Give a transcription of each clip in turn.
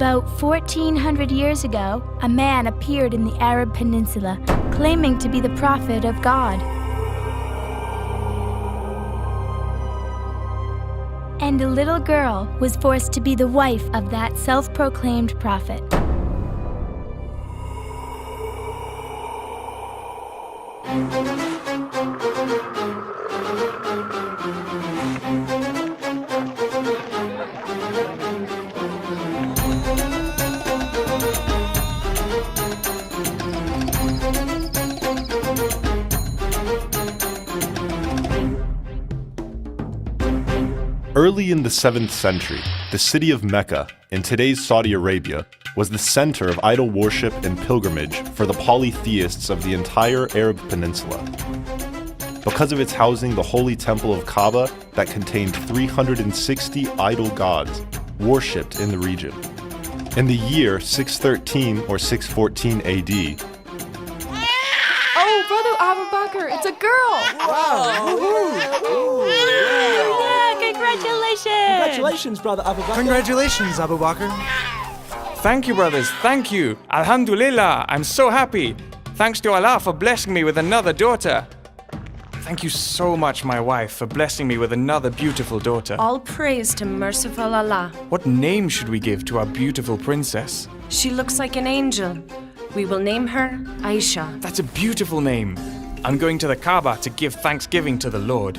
About 1400 years ago, a man appeared in the Arab Peninsula, claiming to be the prophet of God. And a little girl was forced to be the wife of that self-proclaimed prophet. Early in the 7th century, the city of Mecca, in today's Saudi Arabia, was the center of idol worship and pilgrimage for the polytheists of the entire Arab Peninsula. Because of its housing the holy temple of Kaaba that contained 360 idol gods worshipped in the region. In the year 613 or 614 AD, Oh, Brother Abu Bakr, it's a girl! Wow! Yeah, congratulations! Congratulations, Brother Abu Bakr. Congratulations, Abu Bakr. Thank you, brothers. Thank you. Alhamdulillah. I'm so happy. Thanks to Allah for blessing me with another daughter. Thank you so much, my wife, for blessing me with another beautiful daughter. All praise to merciful Allah. What name should we give to our beautiful princess? She looks like an angel. We will name her Aisha. That's a beautiful name. I'm going to the Kaaba to give thanksgiving to the Lord.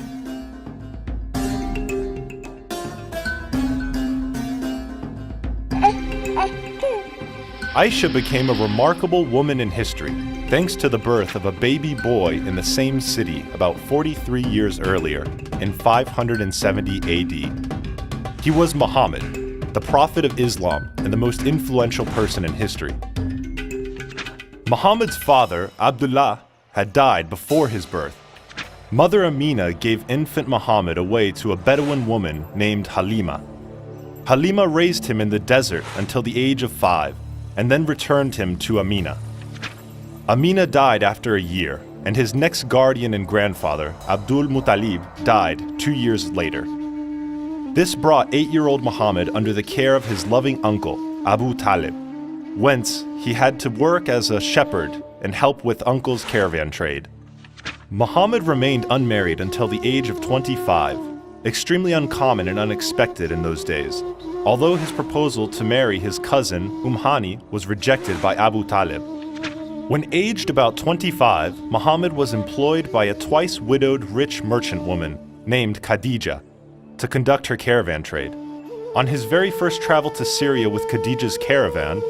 Aisha became a remarkable woman in history thanks to the birth of a baby boy in the same city about 43 years earlier, in 570 AD. He was Muhammad, the prophet of Islam and the most influential person in history. Muhammad's father, Abdullah, had died before his birth. Mother Amina gave infant Muhammad away to a Bedouin woman named Halima. Halima raised him in the desert until the age of 5, and then returned him to Amina. Amina died after a year, and his next guardian and grandfather, Abdul Muttalib, died 2 years later. This brought 8-year-old Muhammad under the care of his loving uncle, Abu Talib, whence he had to work as a shepherd and help with uncle's caravan trade. Muhammad remained unmarried until the age of 25, extremely uncommon and unexpected in those days, although his proposal to marry his cousin, Hani, was rejected by Abu Talib. When aged about 25, Muhammad was employed by a twice-widowed rich merchant woman named Khadija to conduct her caravan trade. On his very first travel to Syria with Khadija's caravan,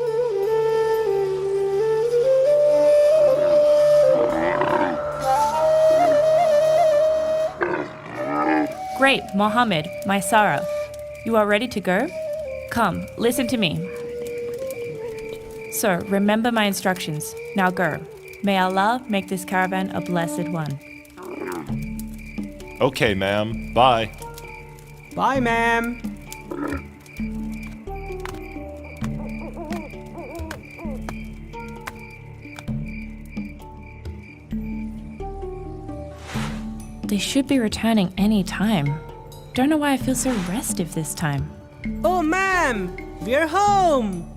Great, Mohammed, my Sarah. You are ready to go? Come, listen to me. So, remember my instructions. Now go. May Allah make this caravan a blessed one. Okay, ma'am. Bye. Bye, ma'am. They should be returning any time. Don't know why I feel so restive this time. Oh, ma'am, we're home.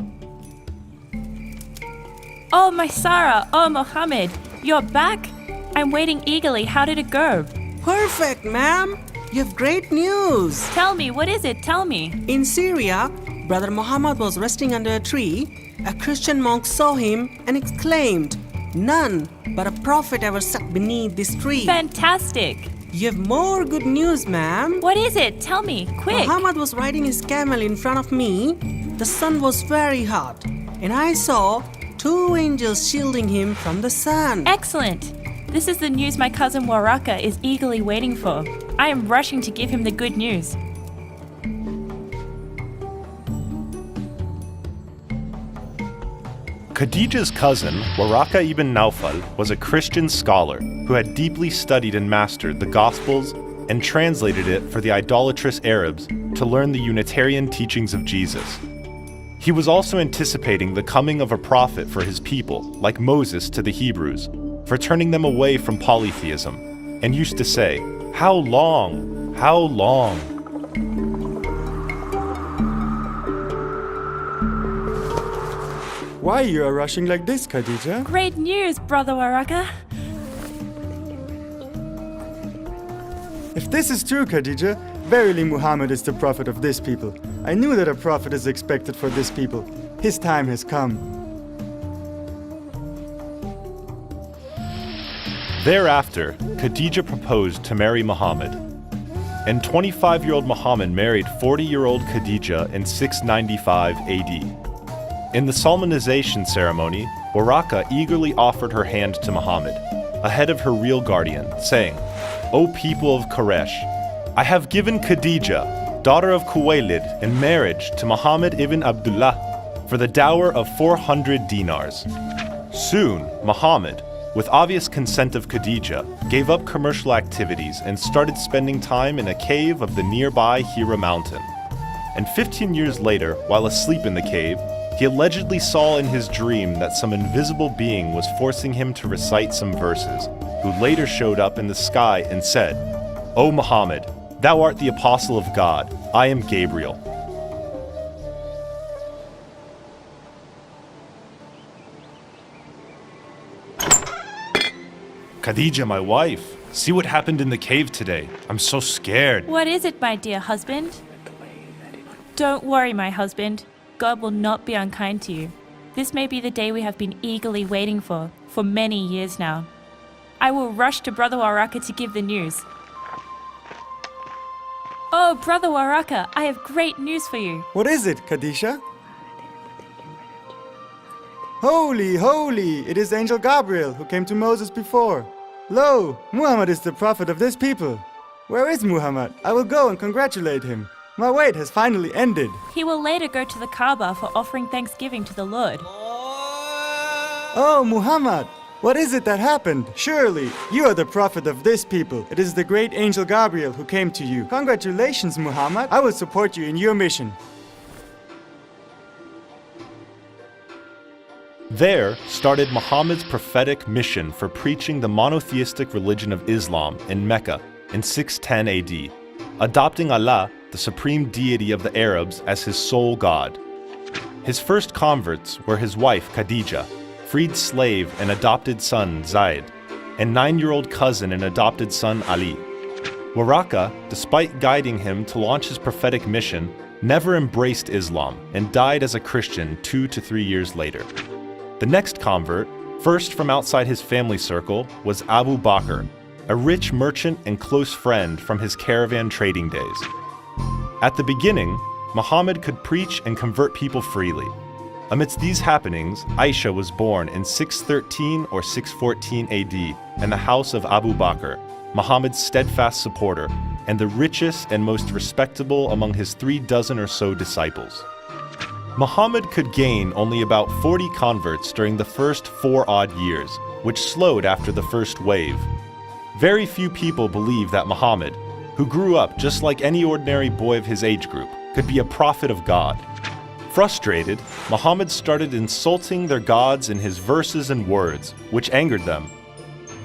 Oh, my Sarah! Oh, Mohammed! You're back? I'm waiting eagerly. How did it go? Perfect, ma'am. You have great news. Tell me, what is it? Tell me. In Syria, Brother Muhammad was resting under a tree. A Christian monk saw him and exclaimed, "None but a prophet ever sat beneath this tree." Fantastic! You have more good news, ma'am. What is it? Tell me, quick! Muhammad was riding his camel in front of me. The sun was very hot, and I saw 2 angels shielding him from the sun. Excellent! This is the news my cousin Waraka is eagerly waiting for. I am rushing to give him the good news. Khadija's cousin, Waraka ibn Nawfal, was a Christian scholar who had deeply studied and mastered the Gospels and translated it for the idolatrous Arabs to learn the Unitarian teachings of Jesus. He was also anticipating the coming of a prophet for his people, like Moses to the Hebrews, for turning them away from polytheism, and used to say, "How long? How long?" Why you are rushing like this, Khadija? Great news, Brother Waraka. If this is true, Khadija, verily Muhammad is the prophet of this people. I knew that a prophet is expected for this people. His time has come. Thereafter, Khadija proposed to marry Muhammad. And 25-year-old Muhammad married 40-year-old Khadija in 695 AD. In the solemnization ceremony, Waraka eagerly offered her hand to Muhammad, ahead of her real guardian, saying, "O people of Quraysh, I have given Khadija, daughter of Khuwaylid, in marriage to Muhammad ibn Abdullah for the dower of 400 dinars." Soon, Muhammad, with obvious consent of Khadija, gave up commercial activities and started spending time in a cave of the nearby Hira mountain. And 15 years later, while asleep in the cave, he allegedly saw in his dream that some invisible being was forcing him to recite some verses, who later showed up in the sky and said, "O Muhammad, thou art the apostle of God, I am Gabriel." Khadija, my wife, see what happened in the cave today. I'm so scared. What is it, my dear husband? Don't worry, my husband. God will not be unkind to you. This may be the day we have been eagerly waiting for many years now. I will rush to Brother Waraka to give the news. Oh, Brother Waraka, I have great news for you. What is it, Khadija? Holy, holy! It is Angel Gabriel who came to Moses before. Lo, Muhammad is the prophet of this people. Where is Muhammad? I will go and congratulate him. My wait has finally ended. He will later go to the Kaaba for offering thanksgiving to the Lord. Oh, Muhammad! What is it that happened? Surely, you are the prophet of this people. It is the great Angel Gabriel who came to you. Congratulations, Muhammad. I will support you in your mission. There started Muhammad's prophetic mission for preaching the monotheistic religion of Islam in Mecca in 610 AD, adopting Allah, the supreme deity of the Arabs, as his sole god. His first converts were his wife Khadija, freed slave and adopted son Zayd, and 9-year-old cousin and adopted son Ali. Waraka, despite guiding him to launch his prophetic mission, never embraced Islam and died as a Christian 2 to 3 years later. The next convert, first from outside his family circle, was Abu Bakr, a rich merchant and close friend from his caravan trading days. At the beginning, Muhammad could preach and convert people freely. Amidst these happenings, Aisha was born in 613 or 614 AD in the house of Abu Bakr, Muhammad's steadfast supporter, and the richest and most respectable among his 36 or so disciples. Muhammad could gain only about 40 converts during the first 4 odd years, which slowed after the first wave. Very few people believed that Muhammad, who grew up just like any ordinary boy of his age group, could be a prophet of God. Frustrated, Muhammad started insulting their gods in his verses and words, which angered them.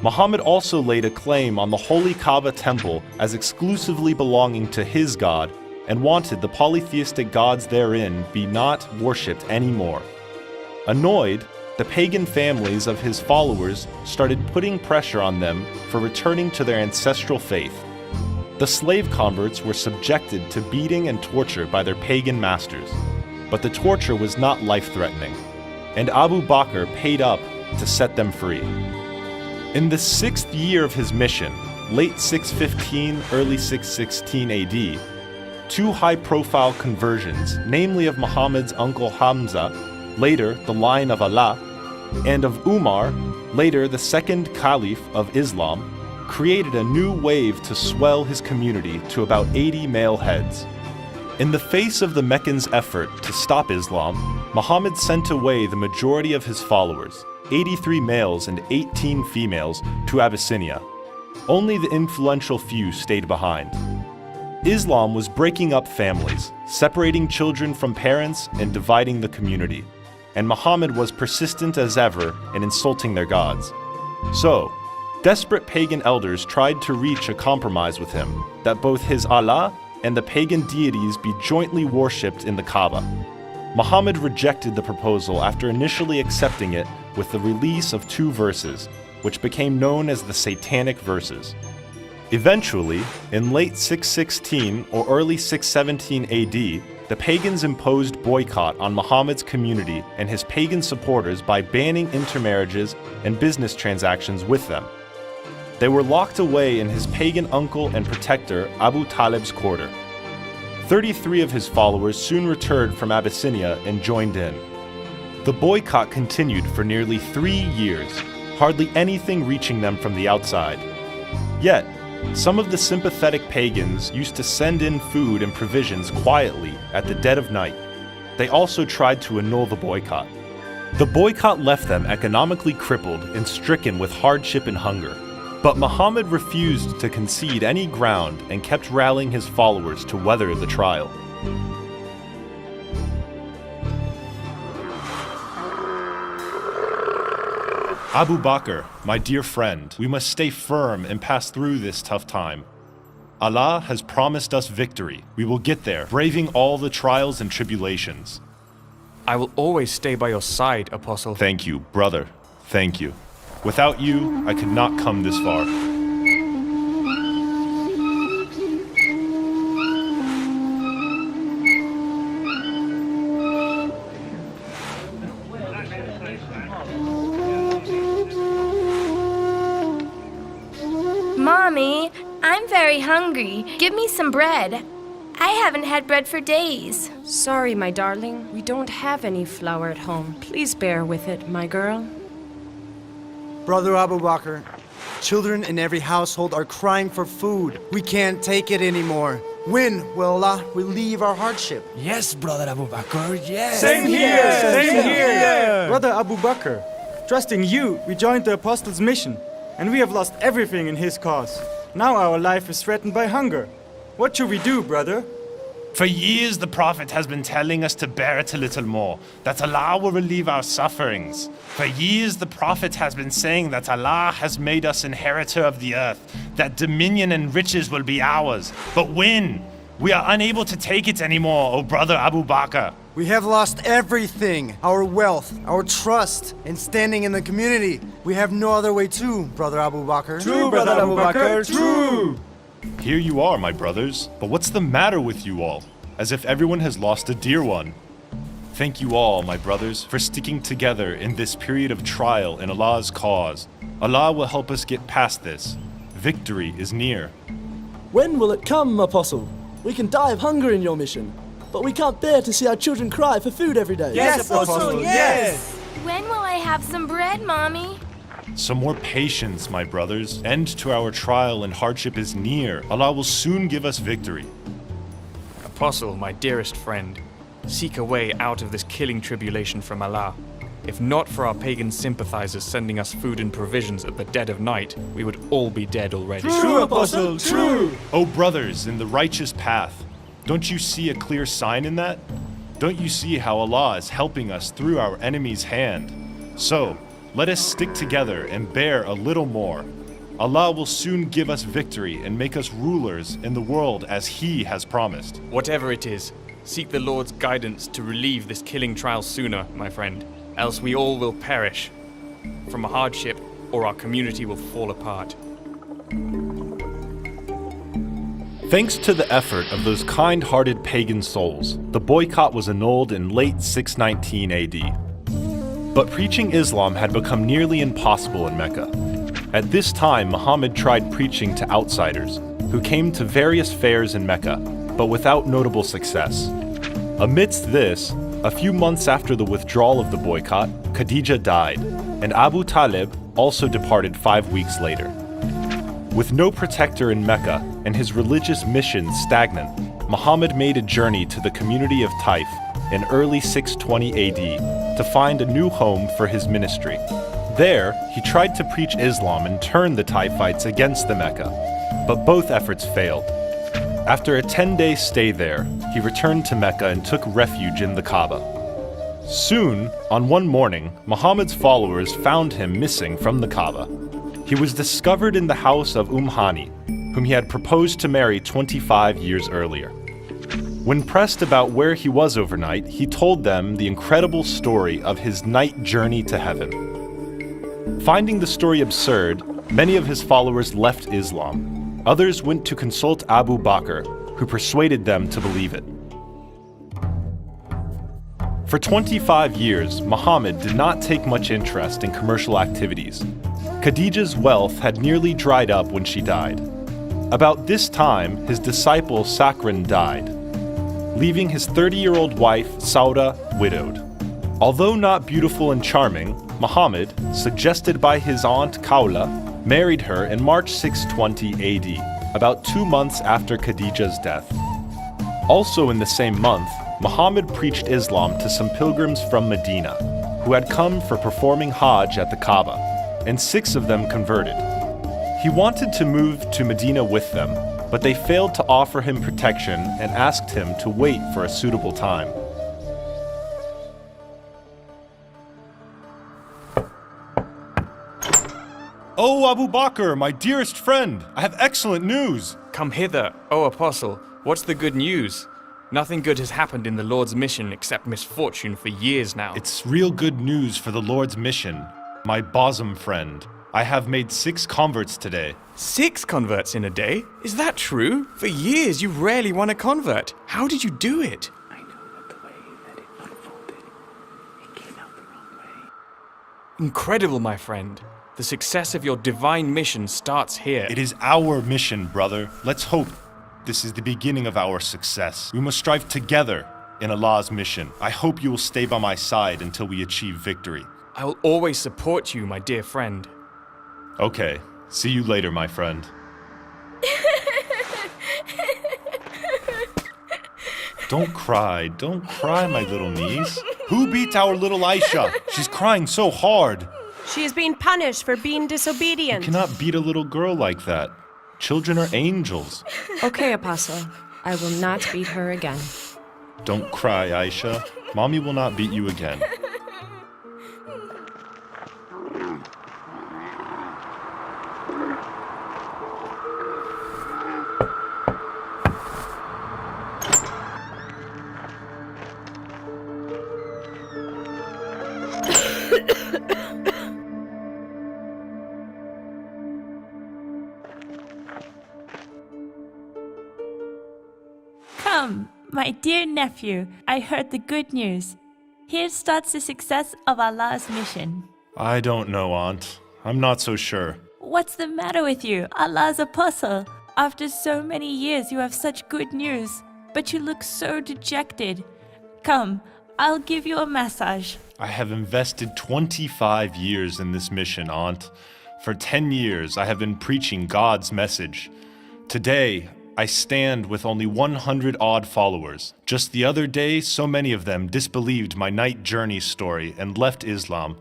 Muhammad also laid a claim on the holy Kaaba temple as exclusively belonging to his God, and wanted the polytheistic gods therein be not worshipped anymore. Annoyed, the pagan families of his followers started putting pressure on them for returning to their ancestral faith. The slave converts were subjected to beating and torture by their pagan masters, but the torture was not life-threatening, and Abu Bakr paid up to set them free. In the 6th year of his mission, late 615, early 616 AD, 2 high-profile conversions, namely of Muhammad's uncle Hamza, later the line of Allah, and of Umar, later the second caliph of Islam, created a new wave to swell his community to about 80 male heads. In the face of the Meccans' effort to stop Islam, Muhammad sent away the majority of his followers, 83 males and 18 females, to Abyssinia. Only the influential few stayed behind. Islam was breaking up families, separating children from parents and dividing the community, and Muhammad was persistent as ever in insulting their gods. So, desperate pagan elders tried to reach a compromise with him that both his Allah and the pagan deities be jointly worshipped in the Kaaba. Muhammad rejected the proposal after initially accepting it with the release of 2 verses, which became known as the Satanic Verses. Eventually, in late 616 or early 617 AD, the pagans imposed boycott on Muhammad's community and his pagan supporters by banning intermarriages and business transactions with them. They were locked away in his pagan uncle and protector Abu Talib's quarter. 33 of his followers soon returned from Abyssinia and joined in. The boycott continued for nearly 3 years, hardly anything reaching them from the outside. Yet, some of the sympathetic pagans used to send in food and provisions quietly at the dead of night. They also tried to annul the boycott. The boycott left them economically crippled and stricken with hardship and hunger. But Muhammad refused to concede any ground and kept rallying his followers to weather the trial. Abu Bakr, my dear friend, we must stay firm and pass through this tough time. Allah has promised us victory. We will get there, braving all the trials and tribulations. I will always stay by your side, Apostle. Thank you, brother. Thank you. Without you, I could not come this far. Mommy, I'm very hungry. Give me some bread. I haven't had bread for days. Sorry, my darling. We don't have any flour at home. Please bear with it, my girl. Brother Abu Bakr, children in every household are crying for food. We can't take it anymore. When will Allah relieve our hardship? Yes, Brother Abu Bakr, yes. Same here! Same here! Brother Abu Bakr, trusting you, we joined the Apostles' mission, and we have lost everything in his cause. Now our life is threatened by hunger. What should we do, brother? For years, the Prophet has been telling us to bear it a little more, that Allah will relieve our sufferings. For years, the Prophet has been saying that Allah has made us inheritor of the earth, that dominion and riches will be ours. But when? We are unable to take it anymore, O brother Abu Bakr. We have lost everything, our wealth, our trust, and standing in the community. We have no other way to, Brother Abu Bakr. True, Brother Abu Bakr, true! Here you are, my brothers. But what's the matter with you all? As if everyone has lost a dear one. Thank you all, my brothers, for sticking together in this period of trial in Allah's cause. Allah will help us get past this. Victory is near. When will it come, Apostle? We can die of hunger in your mission, but we can't bear to see our children cry for food every day. Yes, Apostle, yes! When will I have some bread, Mommy? Some more patience, my brothers. End to our trial and hardship is near. Allah will soon give us victory. Apostle, my dearest friend, seek a way out of this killing tribulation from Allah. If not for our pagan sympathizers sending us food and provisions at the dead of night, we would all be dead already. True, Apostle, true! O brothers in the righteous path, don't you see a clear sign in that? Don't you see how Allah is helping us through our enemy's hand? So, let us stick together and bear a little more. Allah will soon give us victory and make us rulers in the world as He has promised. Whatever it is, seek the Lord's guidance to relieve this killing trial sooner, my friend, else we all will perish from a hardship or our community will fall apart. Thanks to the effort of those kind-hearted pagan souls, the boycott was annulled in late 619 AD. But preaching Islam had become nearly impossible in Mecca. At this time, Muhammad tried preaching to outsiders, who came to various fairs in Mecca, but without notable success. Amidst this, a few months after the withdrawal of the boycott, Khadija died, and Abu Talib also departed 5 weeks later. With no protector in Mecca and his religious mission stagnant, Muhammad made a journey to the community of Taif in early 620 AD to find a new home for his ministry. There, he tried to preach Islam and turn the Taifites against the Mecca, but both efforts failed. After a 10-day stay there, he returned to Mecca and took refuge in the Kaaba. Soon, on one morning, Muhammad's followers found him missing from the Kaaba. He was discovered in the house of Hani, whom he had proposed to marry 25 years earlier. When pressed about where he was overnight, he told them the incredible story of his night journey to heaven. Finding the story absurd, many of his followers left Islam. Others went to consult Abu Bakr, who persuaded them to believe it. For 25 years, Muhammad did not take much interest in commercial activities. Khadija's wealth had nearly dried up when she died. About this time, his disciple Sakran died, leaving his 30-year-old wife Sauda widowed. Although not beautiful and charming, Muhammad, suggested by his aunt Khawla, married her in March 620 AD, about 2 months after Khadija's death. Also in the same month, Muhammad preached Islam to some pilgrims from Medina, who had come for performing Hajj at the Kaaba, and 6 of them converted. He wanted to move to Medina with them, but they failed to offer him protection and asked him to wait for a suitable time. "Oh, Abu Bakr, my dearest friend, I have excellent news." Come hither, O Apostle. What's the good news? Nothing good has happened in the Lord's mission except misfortune for years now. It's real good news for the Lord's mission. My bosom friend, I have made 6 converts today. 6 converts in a day? Is that true? For years you rarely won a convert. How did you do it? I know that the way that it unfolded, it came out the wrong way. Incredible, my friend. The success of your divine mission starts here. It is our mission, brother. Let's hope this is the beginning of our success. We must strive together in Allah's mission. I hope you will stay by my side until we achieve victory. I will always support you, my dear friend. Okay, see you later, my friend. Don't cry, my little niece. Who beat our little Aisha? She's crying so hard. She is being punished for being disobedient. You cannot beat a little girl like that. Children are angels. Okay, Apostle. I will not beat her again. Don't cry, Aisha. Mommy will not beat you again. Come, my dear nephew, I heard the good news. Here starts the success of Allah's mission. I don't know, Aunt. I'm not so sure. What's the matter with you, Allah's apostle? After so many years, you have such good news, but you look so dejected. Come, I'll give you a massage. I have invested 25 years in this mission, Aunt. For 10 years, I have been preaching God's message. Today, I stand with only 100 odd followers. Just the other day, so many of them disbelieved my night journey story and left Islam.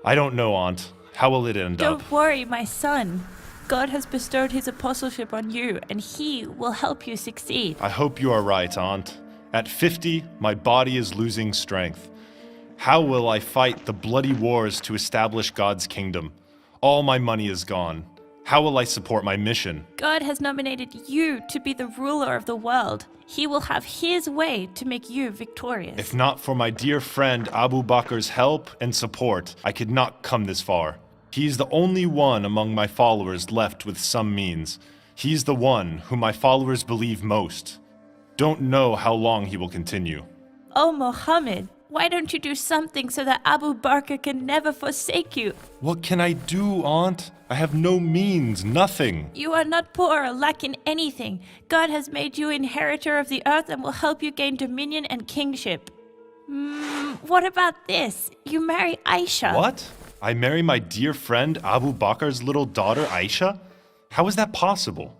I don't know, Aunt. How will it end up? Don't worry, my son. God has bestowed his apostleship on you, and he will help you succeed. I hope you are right, Aunt. At 50, my body is losing strength. How will I fight the bloody wars to establish God's kingdom? All my money is gone. How will I support my mission? God has nominated you to be the ruler of the world. He will have his way to make you victorious. If not for my dear friend Abu Bakr's help and support, I could not come this far. He's the only one among my followers left with some means. He's the one whom my followers believe most. Don't know how long he will continue. Oh, Muhammad, why don't you do something so that Abu Bakr can never forsake you? What can I do, Aunt? I have no means, nothing. You are not poor or lacking anything. God has made you inheritor of the earth and will help you gain dominion and kingship. What about this? You marry Aisha. What? I marry my dear friend Abu Bakr's little daughter Aisha? How is that possible?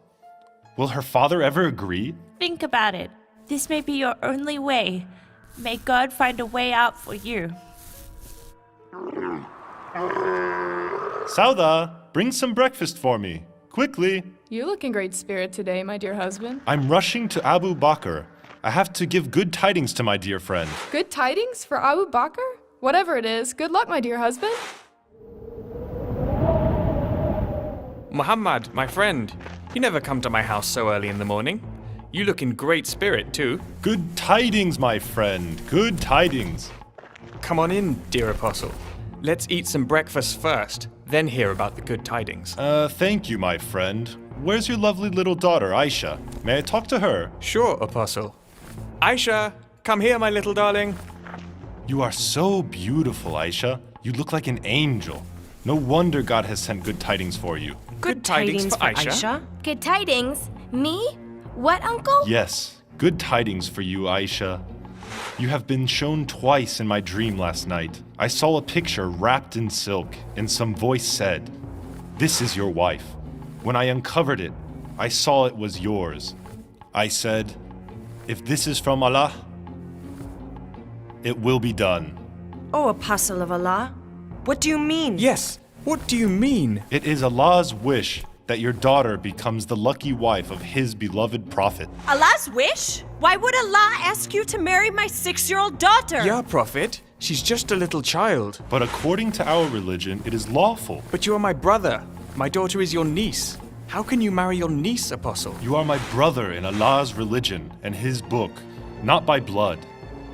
Will her father ever agree? Think about it. This may be your only way. May God find a way out for you. Sauda, bring some breakfast for me. Quickly. You look in great spirit today, my dear husband. I'm rushing to Abu Bakr. I have to give good tidings to my dear friend. Good tidings for Abu Bakr? Whatever it is, good luck, my dear husband. Muhammad, my friend, you never come to my house so early in the morning. You look in great spirit, too. Good tidings, my friend. Good tidings. Come on in, dear Apostle. Let's eat some breakfast first, then hear about the good tidings. Thank you, my friend. Where's your lovely little daughter, Aisha? May I talk to her? Sure, Apostle. Aisha, come here, my little darling. You are so beautiful, Aisha. You look like an angel. No wonder God has sent good tidings for you. Good tidings for Aisha. Good tidings? Me? What, Uncle? Yes, good tidings for you, Aisha. You have been shown twice in my dream last night. I saw a picture wrapped in silk, and some voice said, "This is your wife." When I uncovered it, I saw it was yours. I said, "If this is from Allah, it will be done." Oh, Apostle of Allah, what do you mean? Yes, what do you mean? It is Allah's wish that your daughter becomes the lucky wife of His beloved prophet. Allah's wish? Why would Allah ask you to marry my 6-year-old daughter? Yeah, Prophet. She's just a little child. But according to our religion, it is lawful. But you are my brother. My daughter is your niece. How can you marry your niece, Apostle? You are my brother in Allah's religion and His book, not by blood.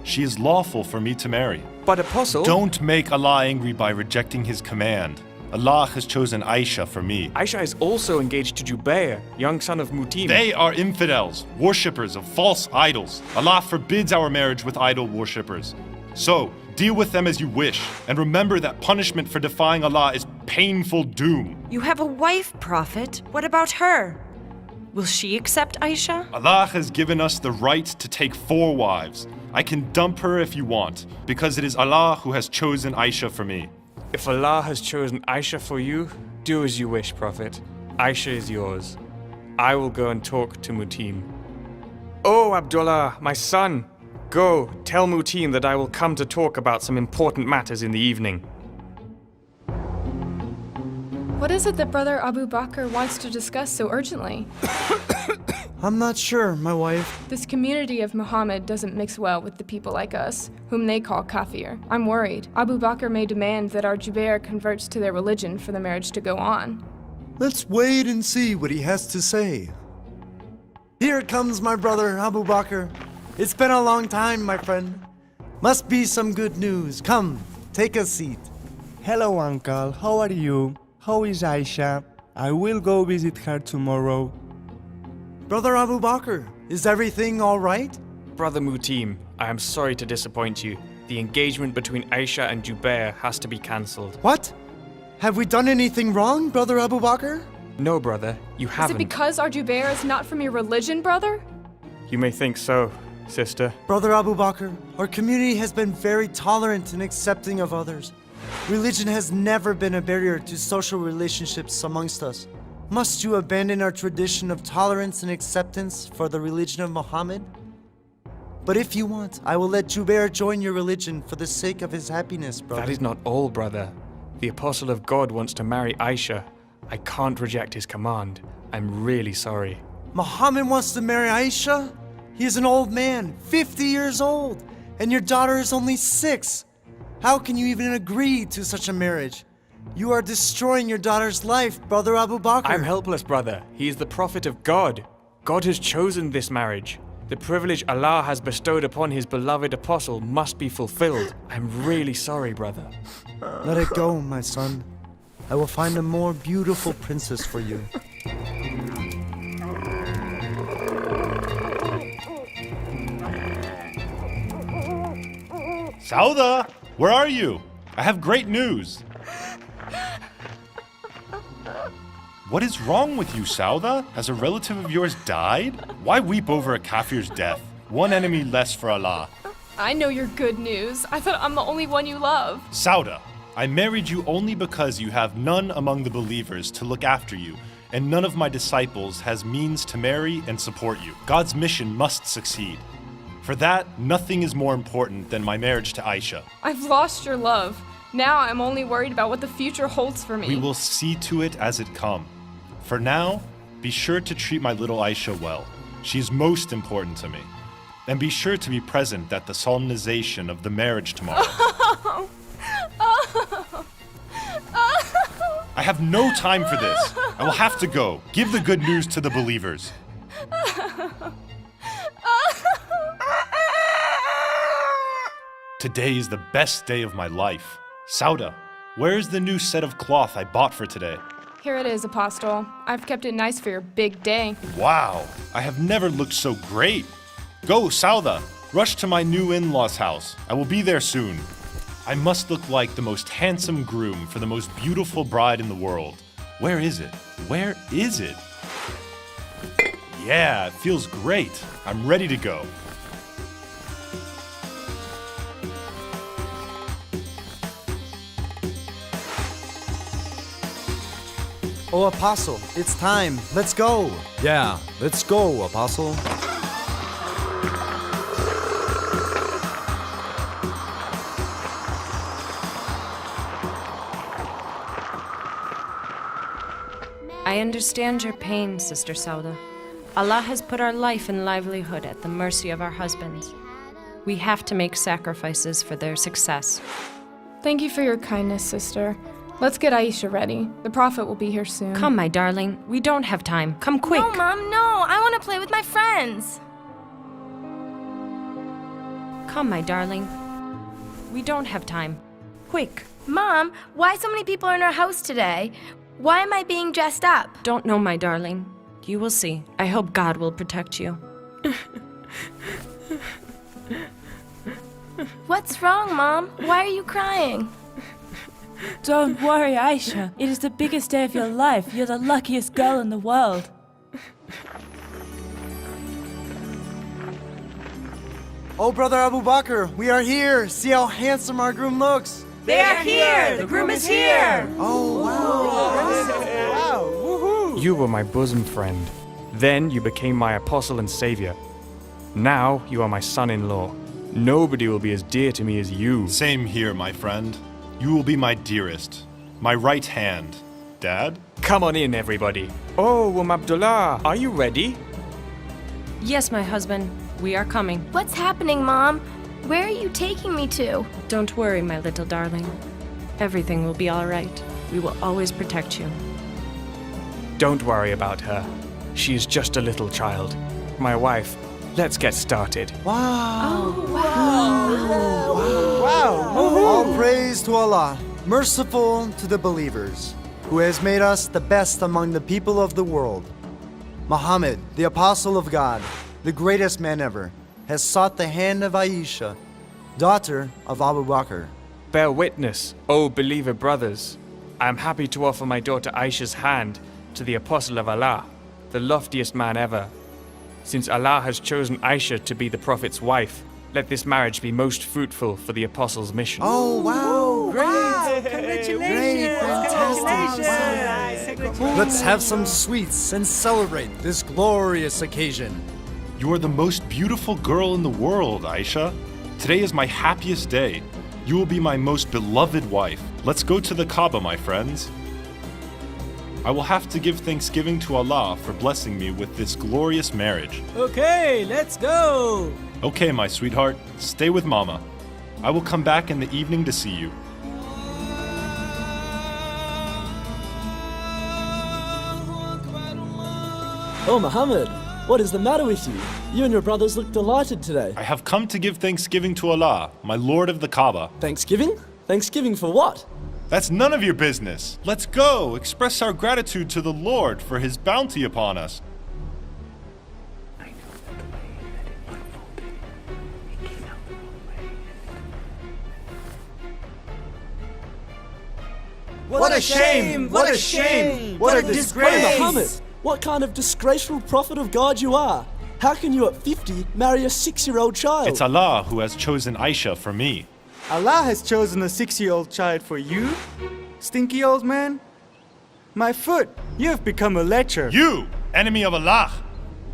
She is lawful for me to marry. But Apostle... Don't make Allah angry by rejecting His command. Allah has chosen Aisha for me. Aisha is also engaged to Jubair, young son of Mutim. They are infidels, worshippers of false idols. Allah forbids our marriage with idol worshippers. So, deal with them as you wish, and remember that punishment for defying Allah is painful doom. You have a wife, Prophet. What about her? Will she accept Aisha? Allah has given us the right to take 4 wives. I can dump her if you want, because it is Allah who has chosen Aisha for me. If Allah has chosen Aisha for you, do as you wish, Prophet. Aisha is yours. I will go and talk to Mutim. Oh, Abdullah, my son, go tell Mutim that I will come to talk about some important matters in the evening. What is it that Brother Abu Bakr wants to discuss so urgently? I'm not sure, my wife. This community of Muhammad doesn't mix well with the people like us, whom they call kafir. I'm worried. Abu Bakr may demand that our Jubair converts to their religion for the marriage to go on. Let's wait and see what he has to say. Here comes my brother, Abu Bakr. It's been a long time, my friend. Must be some good news. Come, take a seat. Hello, Uncle. How are you? How is Aisha? I will go visit her tomorrow. Brother Abu Bakr, is everything all right? Brother Mutim, I am sorry to disappoint you. The engagement between Aisha and Jubair has to be cancelled. What? Have we done anything wrong, Brother Abu Bakr? No, brother, you haven't. Is it because our Jubair is not from your religion, brother? You may think so, sister. Brother Abu Bakr, our community has been very tolerant and accepting of others. Religion has never been a barrier to social relationships amongst us. Must you abandon our tradition of tolerance and acceptance for the religion of Muhammad? But if you want, I will let Jubair join your religion for the sake of his happiness, brother. That is not all, brother. The Apostle of God wants to marry Aisha. I can't reject his command. I'm really sorry. Muhammad wants to marry Aisha? He is an old man, 50 years old, and your daughter is only 6. How can you even agree to such a marriage? You are destroying your daughter's life, Brother Abu Bakr. I'm helpless, brother. He is the prophet of God. God has chosen this marriage. The privilege Allah has bestowed upon His beloved apostle must be fulfilled. I'm really sorry, brother. Let it go, my son. I will find a more beautiful princess for you. Sauda, where are you? I have great news. What is wrong with you, Sauda? Has a relative of yours died? Why weep over a kafir's death? One enemy less for Allah. I know your good news. I thought I'm the only one you love. Sauda, I married you only because you have none among the believers to look after you, and none of my disciples has means to marry and support you. God's mission must succeed. For that, nothing is more important than my marriage to Aisha. I've lost your love. Now I'm only worried about what the future holds for me. We will see to it as it come. For now, be sure to treat my little Aisha well. She is most important to me. And be sure to be present at the solemnization of the marriage tomorrow. I have no time for this. I will have to go. Give the good news to the believers. Today is the best day of my life. Sauda, where is the new set of cloth I bought for today? Here it is, Apostle. I've kept it nice for your big day. Wow, I have never looked so great. Go, Sauda, rush to my new in-laws house. I will be there soon. I must look like the most handsome groom for the most beautiful bride in the world. Where is it? Where is it? Yeah, it feels great. I'm ready to go. Oh, Apostle, it's time. Let's go. Yeah, let's go, Apostle. I understand your pain, Sister Sauda. Allah has put our life and livelihood at the mercy of our husbands. We have to make sacrifices for their success. Thank you for your kindness, sister. Let's get Aisha ready. The prophet will be here soon. Come, my darling. We don't have time. Come quick. No, Mom, no. I want to play with my friends. Come, my darling. We don't have time. Quick. Mom, why so many people are in our house today? Why am I being dressed up? Don't know, my darling. You will see. I hope God will protect you. What's wrong, Mom? Why are you crying? Don't worry, Aisha. It is the biggest day of your life. You're the luckiest girl in the world. Oh, Brother Abu Bakr, we are here. See how handsome our groom looks. They are here! The groom is here! Oh, wow. Wow. You were my bosom friend. Then you became my apostle and savior. Now you are my son-in-law. Nobody will be as dear to me as you. Same here, my friend. You will be my dearest, my right hand. Dad? Come on in, everybody. Oh, Abdullah, are you ready? Yes, my husband. We are coming. What's happening, Mom? Where are you taking me to? Don't worry, my little darling. Everything will be all right. We will always protect you. Don't worry about her. She is just a little child. My wife. Let's get started. Wow. Oh, wow. Wow. All praise to Allah, merciful to the believers, who has made us the best among the people of the world. Muhammad, the apostle of God, the greatest man ever, has sought the hand of Aisha, daughter of Abu Bakr. Bear witness, O believer brothers. I am happy to offer my daughter Aisha's hand to the apostle of Allah, the loftiest man ever. Since Allah has chosen Aisha to be the prophet's wife, let this marriage be most fruitful for the apostle's mission. Oh, wow. Great. Wow. Congratulations. Great. Fantastic. Wow. Let's have some sweets and celebrate this glorious occasion. You are the most beautiful girl in the world, Aisha. Today is my happiest day. You will be my most beloved wife. Let's go to the Kaaba, my friends. I will have to give thanksgiving to Allah for blessing me with this glorious marriage. Okay, let's go. Okay, my sweetheart, stay with Mama. I will come back in the evening to see you. Oh, Muhammad, what is the matter with you? You and your brothers look delighted today. I have come to give thanksgiving to Allah, my Lord of the Kaaba. Thanksgiving? Thanksgiving for what? That's none of your business. Let's go, express our gratitude to the Lord for His bounty upon us. I know that the way that it unfolded, it came out the wrong way. What a shame! What a shame! What a Oh, disgrace! Muhammad, what kind of disgraceful prophet of God you are? How can you at 50 marry a 6-year-old child? It's Allah who has chosen Aisha for me. Allah has chosen a 6-year-old child for you? Stinky old man? My foot, you have become a lecher. You, enemy of Allah!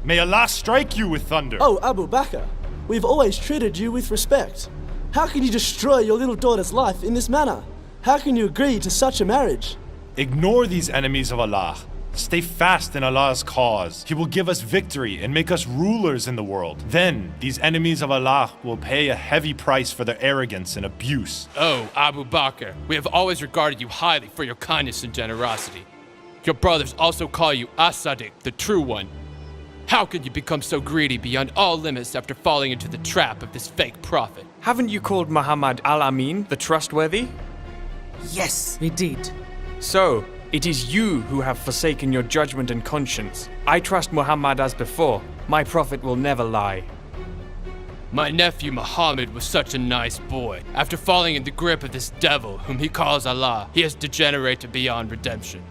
May Allah strike you with thunder! Oh, Abu Bakr, we've always treated you with respect. How can you destroy your little daughter's life in this manner? How can you agree to such a marriage? Ignore these enemies of Allah. Stay fast in Allah's cause. He will give us victory and make us rulers in the world. Then, these enemies of Allah will pay a heavy price for their arrogance and abuse. Oh, Abu Bakr, we have always regarded you highly for your kindness and generosity. Your brothers also call you As-Sadiq, the true one. How could you become so greedy beyond all limits after falling into the trap of this fake prophet? Haven't you called Muhammad Al-Amin, the trustworthy? Yes, we did. So, it is you who have forsaken your judgment and conscience. I trust Muhammad as before. My prophet will never lie. My nephew Muhammad was such a nice boy. After falling in the grip of this devil, whom he calls Allah, he has degenerated beyond redemption.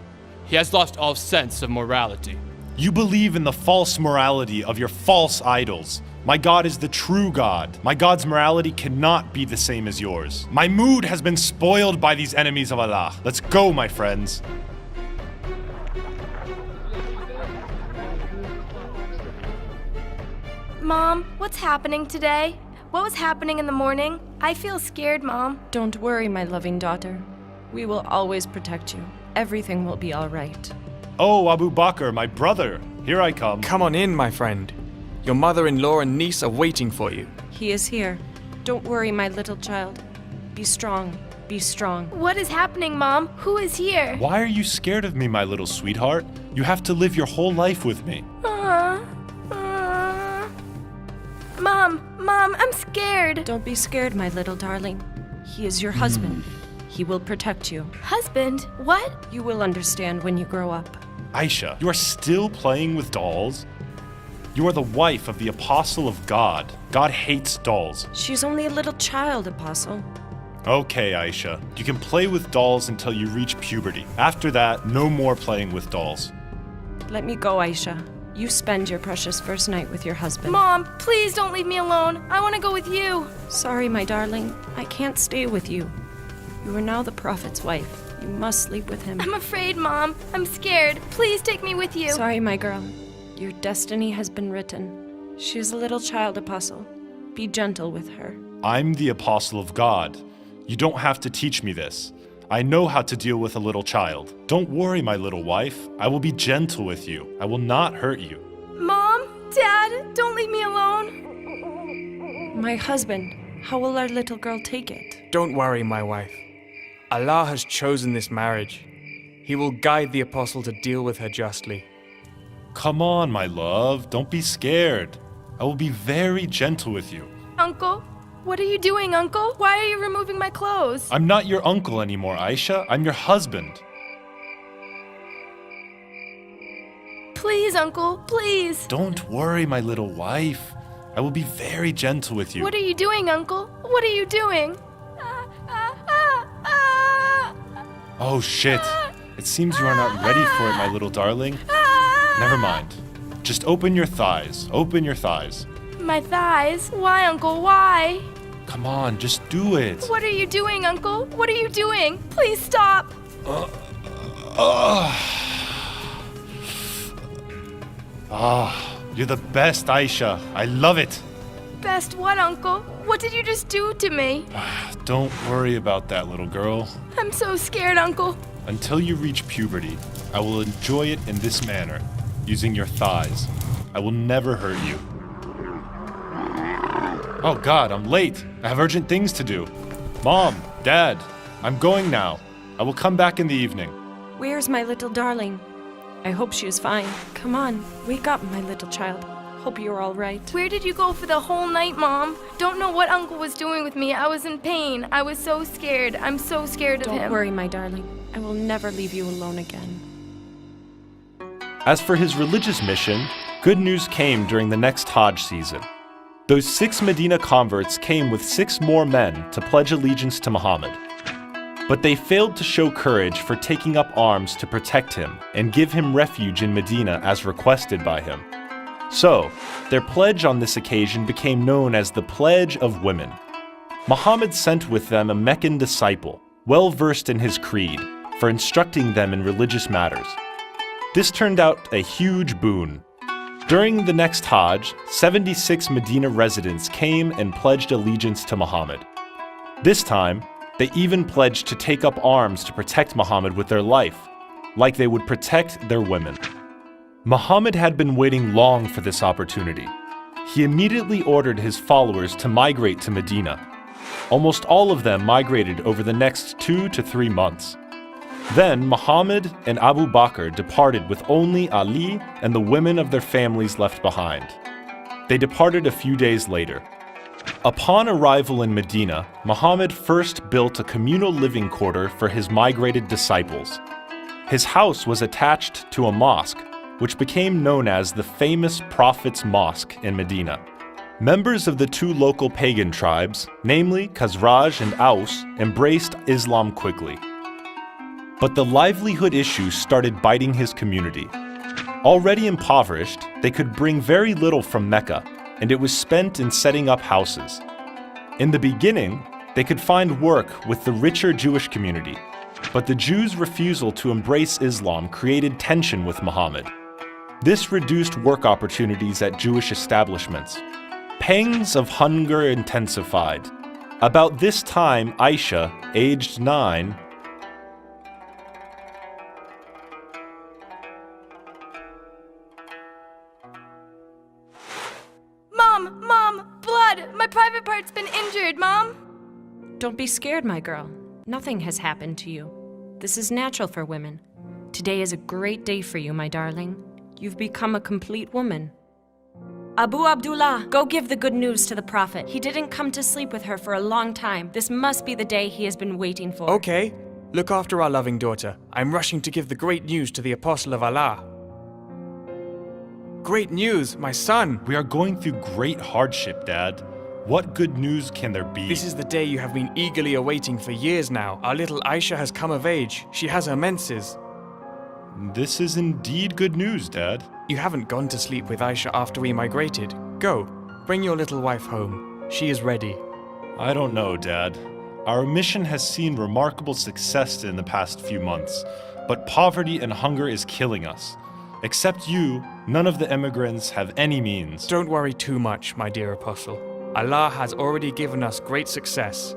He has lost all sense of morality. You believe in the false morality of your false idols. My God is the true God. My God's morality cannot be the same as yours. My mood has been spoiled by these enemies of Allah. Let's go, my friends. Mom, what's happening today? What was happening in the morning? I feel scared, Mom. Don't worry, my loving daughter. We will always protect you. Everything will be all right. Oh, Abu Bakr, my brother. Here I come. Come on in, my friend. Your mother-in-law and niece are waiting for you. He is here. Don't worry, my little child. Be strong. Be strong. What is happening, Mom? Who is here? Why are you scared of me, my little sweetheart? You have to live your whole life with me. Mom, I'm scared. Don't be scared, my little darling. He is your husband. He will protect you. Husband? What? You will understand when you grow up. Aisha, you are still playing with dolls? You are the wife of the apostle of God. God hates dolls. She's only a little child, Apostle. Okay, Aisha. You can play with dolls until you reach puberty. After that, no more playing with dolls. Let me go, Aisha. You spend your precious first night with your husband. Mom, please don't leave me alone. I want to go with you. Sorry, my darling. I can't stay with you. You are now the prophet's wife. You must sleep with him. I'm afraid, Mom. I'm scared. Please take me with you. Sorry, my girl. Your destiny has been written. She is a little child, Apostle. Be gentle with her. I'm the apostle of God. You don't have to teach me this. I know how to deal with a little child. Don't worry, my little wife. I will be gentle with you. I will not hurt you. Mom, Dad, don't leave me alone. My husband, how will our little girl take it? Don't worry, my wife. Allah has chosen this marriage. He will guide the apostle to deal with her justly. Come on, my love. Don't be scared. I will be very gentle with you. Uncle? What are you doing, Uncle? Why are you removing my clothes? I'm not your uncle anymore, Aisha. I'm your husband. Please, Uncle, please. Don't worry, my little wife. I will be very gentle with you. What are you doing, Uncle? What are you doing? Oh, shit. It seems you are not ready for it, my little darling. Never mind. Just open your thighs. Open your thighs. My thighs? Why, Uncle? Why? Come on, just do it. What are you doing, Uncle? What are you doing? Please stop. You're the best, Aisha. I love it. Best what, Uncle? What did you just do to me? Don't worry about that, little girl. I'm so scared, Uncle. Until you reach puberty, I will enjoy it in this manner, using your thighs. I will never hurt you. Oh God, I'm late. I have urgent things to do. Mom, Dad, I'm going now. I will come back in the evening. Where's my little darling? I hope she is fine. Come on, wake up, my little child. Hope you're all right. Where did you go for the whole night, Mom? Don't know what Uncle was doing with me. I was in pain. I was so scared. I'm so scared of him. Don't worry, my darling. I will never leave you alone again. As for his religious mission, good news came during the next Hajj season. Those 6 Medina converts came with 6 more men to pledge allegiance to Muhammad. But they failed to show courage for taking up arms to protect him and give him refuge in Medina as requested by him. So, their pledge on this occasion became known as the Pledge of Women. Muhammad sent with them a Meccan disciple, well versed in his creed, for instructing them in religious matters. This turned out a huge boon. During the next Hajj, 76 Medina residents came and pledged allegiance to Muhammad. This time, they even pledged to take up arms to protect Muhammad with their life, like they would protect their women. Muhammad had been waiting long for this opportunity. He immediately ordered his followers to migrate to Medina. Almost all of them migrated over the next 2 to 3 months. Then Muhammad and Abu Bakr departed with only Ali and the women of their families left behind. They departed a few days later. Upon arrival in Medina, Muhammad first built a communal living quarter for his migrated disciples. His house was attached to a mosque, which became known as the famous Prophet's Mosque in Medina. Members of the two local pagan tribes, namely Khazraj and Aus, embraced Islam quickly. But the livelihood issues started biting his community. Already impoverished, they could bring very little from Mecca, and it was spent in setting up houses. In the beginning, they could find work with the richer Jewish community, but the Jews' refusal to embrace Islam created tension with Muhammad. This reduced work opportunities at Jewish establishments. Pangs of hunger intensified. About this time, Aisha, aged 9, Mom, blood! My private part's been injured, Mom! Don't be scared, my girl. Nothing has happened to you. This is natural for women. Today is a great day for you, my darling. You've become a complete woman. Abu Abdullah, go give the good news to the Prophet. He didn't come to sleep with her for a long time. This must be the day he has been waiting for. Okay. Look after our loving daughter. I'm rushing to give the great news to the Apostle of Allah. Great news, my son! We are going through great hardship, Dad. What good news can there be? This is the day you have been eagerly awaiting for years now. Our little Aisha has come of age. She has her menses. This is indeed good news, Dad. You haven't gone to sleep with Aisha after we migrated. Go, bring your little wife home. She is ready. I don't know, Dad. Our mission has seen remarkable success in the past few months, but poverty and hunger is killing us. Except you, none of the immigrants have any means. Don't worry too much, my dear apostle. Allah has already given us great success.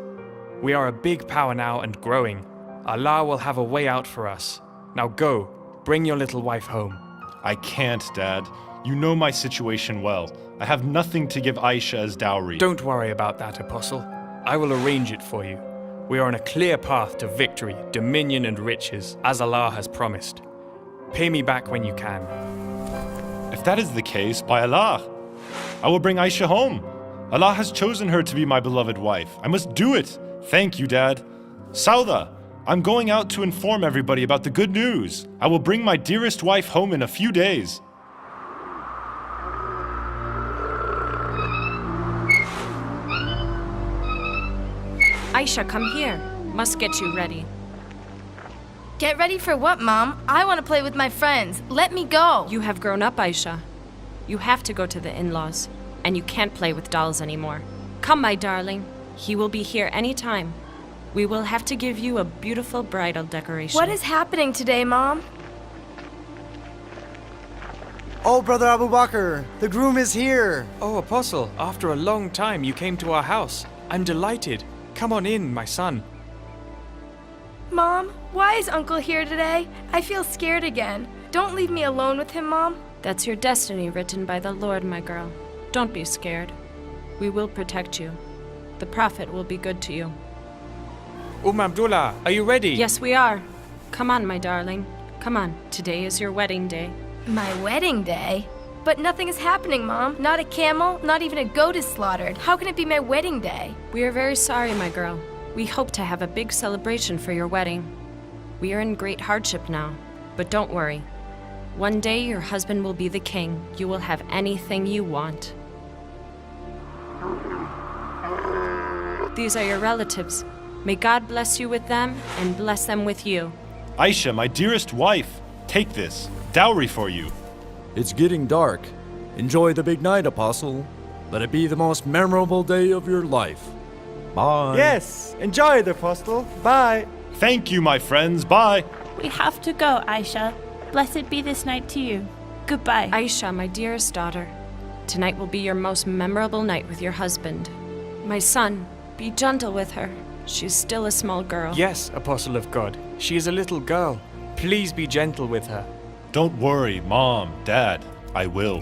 We are a big power now and growing. Allah will have a way out for us. Now go, bring your little wife home. I can't, Dad. You know my situation well. I have nothing to give Aisha as dowry. Don't worry about that, apostle. I will arrange it for you. We are on a clear path to victory, dominion and riches, as Allah has promised. Pay me back when you can. If that is the case, by Allah, I will bring Aisha home. Allah has chosen her to be my beloved wife. I must do it. Thank you, Dad. Sauda, I'm going out to inform everybody about the good news. I will bring my dearest wife home in a few days. Aisha, come here. Must get you ready. Get ready for what, Mom? I want to play with my friends. Let me go. You have grown up, Aisha. You have to go to the in-laws, and you can't play with dolls anymore. Come, my darling. He will be here any time. We will have to give you a beautiful bridal decoration. What is happening today, Mom? Oh, Brother Abu Bakr, the groom is here. Oh, apostle, after a long time you came to our house. I'm delighted. Come on in, my son. Mom, why is Uncle here today? I feel scared again. Don't leave me alone with him, Mom. That's your destiny written by the Lord, my girl. Don't be scared. We will protect you. The Prophet will be good to you. Abdullah, are you ready? Yes, we are. Come on, my darling. Come on. Today is your wedding day. My wedding day? But nothing is happening, Mom. Not a camel, not even a goat is slaughtered. How can it be my wedding day? We are very sorry, my girl. We hope to have a big celebration for your wedding. We are in great hardship now, but don't worry. One day your husband will be the king. You will have anything you want. These are your relatives. May God bless you with them and bless them with you. Aisha, my dearest wife, take this. Dowry for you. It's getting dark. Enjoy the big night, Apostle. Let it be the most memorable day of your life. Bye. Yes, enjoy it, Apostle. Bye. Thank you, my friends. Bye. We have to go, Aisha. Blessed be this night to you. Goodbye. Aisha, my dearest daughter, tonight will be your most memorable night with your husband. My son, be gentle with her. She is still a small girl. Yes, apostle of God. She is a little girl. Please be gentle with her. Don't worry, Mom, Dad. I will.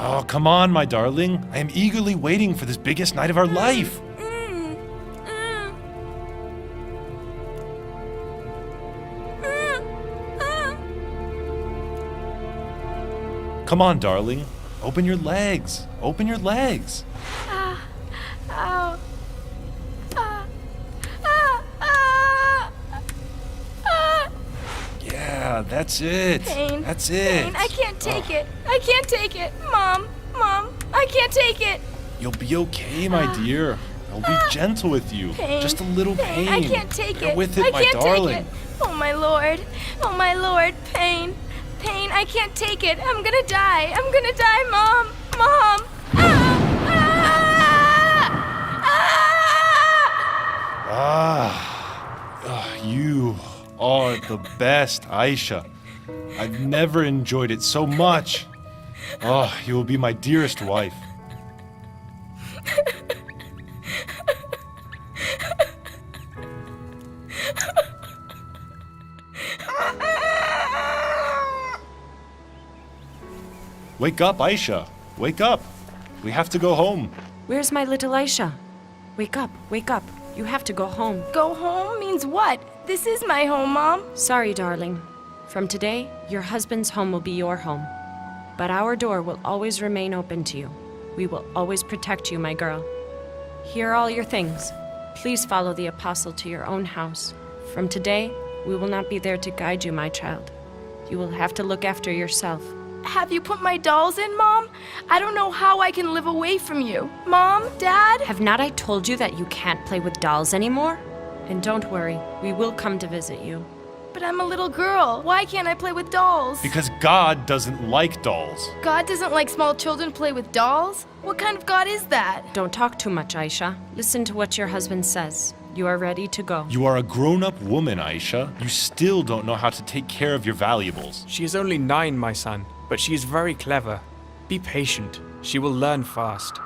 Oh, come on, my darling. I am eagerly waiting for this biggest night of our life. Come on, darling. Open your legs. Open your legs. Ow. Ah. Yeah, that's it. Pain. That's it. Pain. I can't take it. I can't take it. Mom, I can't take it. You'll be okay, my dear. I'll be gentle with you. Pain. Just a little pain. I can't take Bear it. with it, I my can't darling. take it. Oh my lord. Oh my lord. Pain. Pain. I can't take it. I'm gonna die. I'm gonna die, Mom. Mom. You are the best, Aisha. I've never enjoyed it so much. Oh, you will be my dearest wife. Wake up, Aisha. Wake up. We have to go home. Where's my little Aisha? Wake up, wake up. You have to go home. Go home means what? This is my home, Mom. Sorry, darling. From today, your husband's home will be your home. But our door will always remain open to you. We will always protect you, my girl. Here are all your things. Please follow the apostle to your own house. From today, we will not be there to guide you, my child. You will have to look after yourself. Have you put my dolls in, Mom? I don't know how I can live away from you. Mom, Dad? Have not I told you that you can't play with dolls anymore? And don't worry, we will come to visit you. But I'm a little girl. Why can't I play with dolls? Because God doesn't like dolls. God doesn't like small children play with dolls? What kind of God is that? Don't talk too much, Aisha. Listen to what your husband says. You are ready to go. You are a grown-up woman, Aisha. You still don't know how to take care of your valuables. She is only 9, my son, but she is very clever. Be patient. She will learn fast.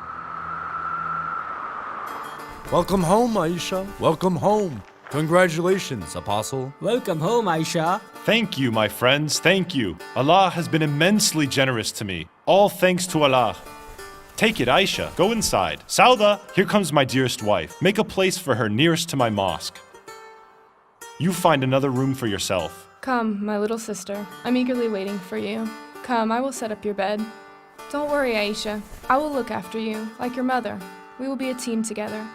Welcome home, Aisha. Welcome home. Congratulations, Apostle. Welcome home, Aisha. Thank you, my friends, thank you. Allah has been immensely generous to me. All thanks to Allah. Take it, Aisha. Go inside. Sauda, here comes my dearest wife. Make a place for her nearest to my mosque. You find another room for yourself. Come, my little sister. I'm eagerly waiting for you. Come, I will set up your bed. Don't worry, Aisha. I will look after you, like your mother. We will be a team together.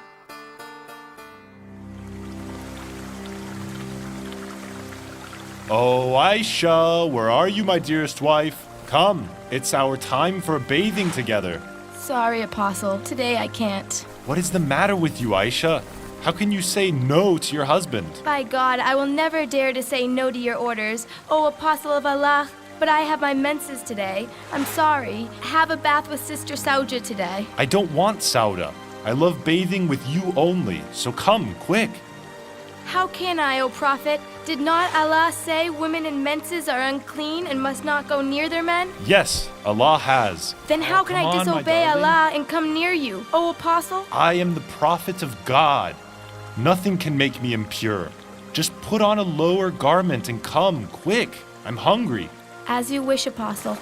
Oh, Aisha, where are you, my dearest wife? Come, it's our time for bathing together. Sorry, Apostle. Today I can't. What is the matter with you, Aisha? How can you say no to your husband? By God, I will never dare to say no to your orders, O Apostle of Allah. But I have my menses today. I'm sorry. Have a bath with Sister Sauja today. I don't want Sauda. I love bathing with you only, so come, quick. How can I, O Prophet? Did not Allah say women in menses are unclean and must not go near their men? Yes, Allah has. Then how can I disobey Allah and come near you, O Apostle? I am the prophet of God. Nothing can make me impure. Just put on a lower garment and come, quick. I'm hungry. As you wish, Apostle.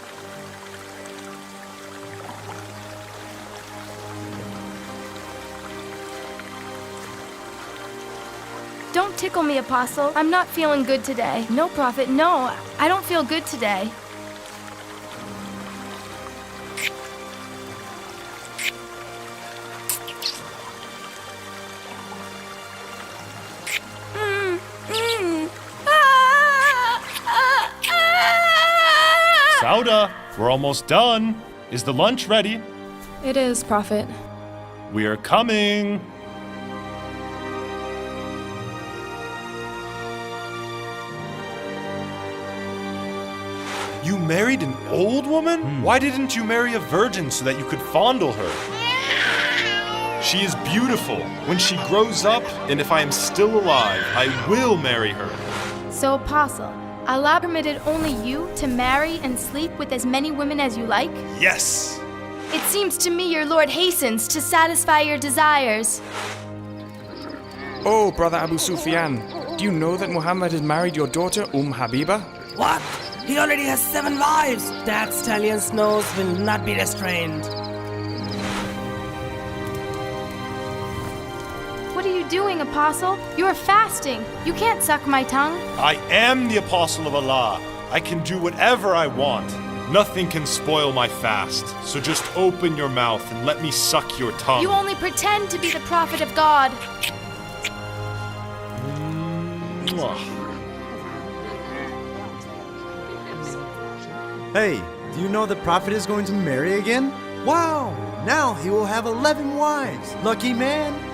Don't tickle me, Apostle. I'm not feeling good today. No, Prophet, no. I don't feel good today. Sauda, we're almost done. Is the lunch ready? It is, Prophet. We are coming. You married an old woman? Why didn't you marry a virgin so that you could fondle her? She is beautiful. When she grows up, and if I am still alive, I will marry her. So, Apostle, Allah permitted only you to marry and sleep with as many women as you like? Yes! It seems to me your Lord hastens to satisfy your desires. Oh, Brother Abu Sufyan, do you know that Muhammad has married your daughter, Habiba? What? He already has 7 wives. That stallion's nose will not be restrained. What are you doing, Apostle? You are fasting. You can't suck my tongue. I am the apostle of Allah. I can do whatever I want. Nothing can spoil my fast, so just open your mouth and let me suck your tongue. You only pretend to be the prophet of God. Hey, do you know the prophet is going to marry again? Wow! Now he will have 11 wives. Lucky man!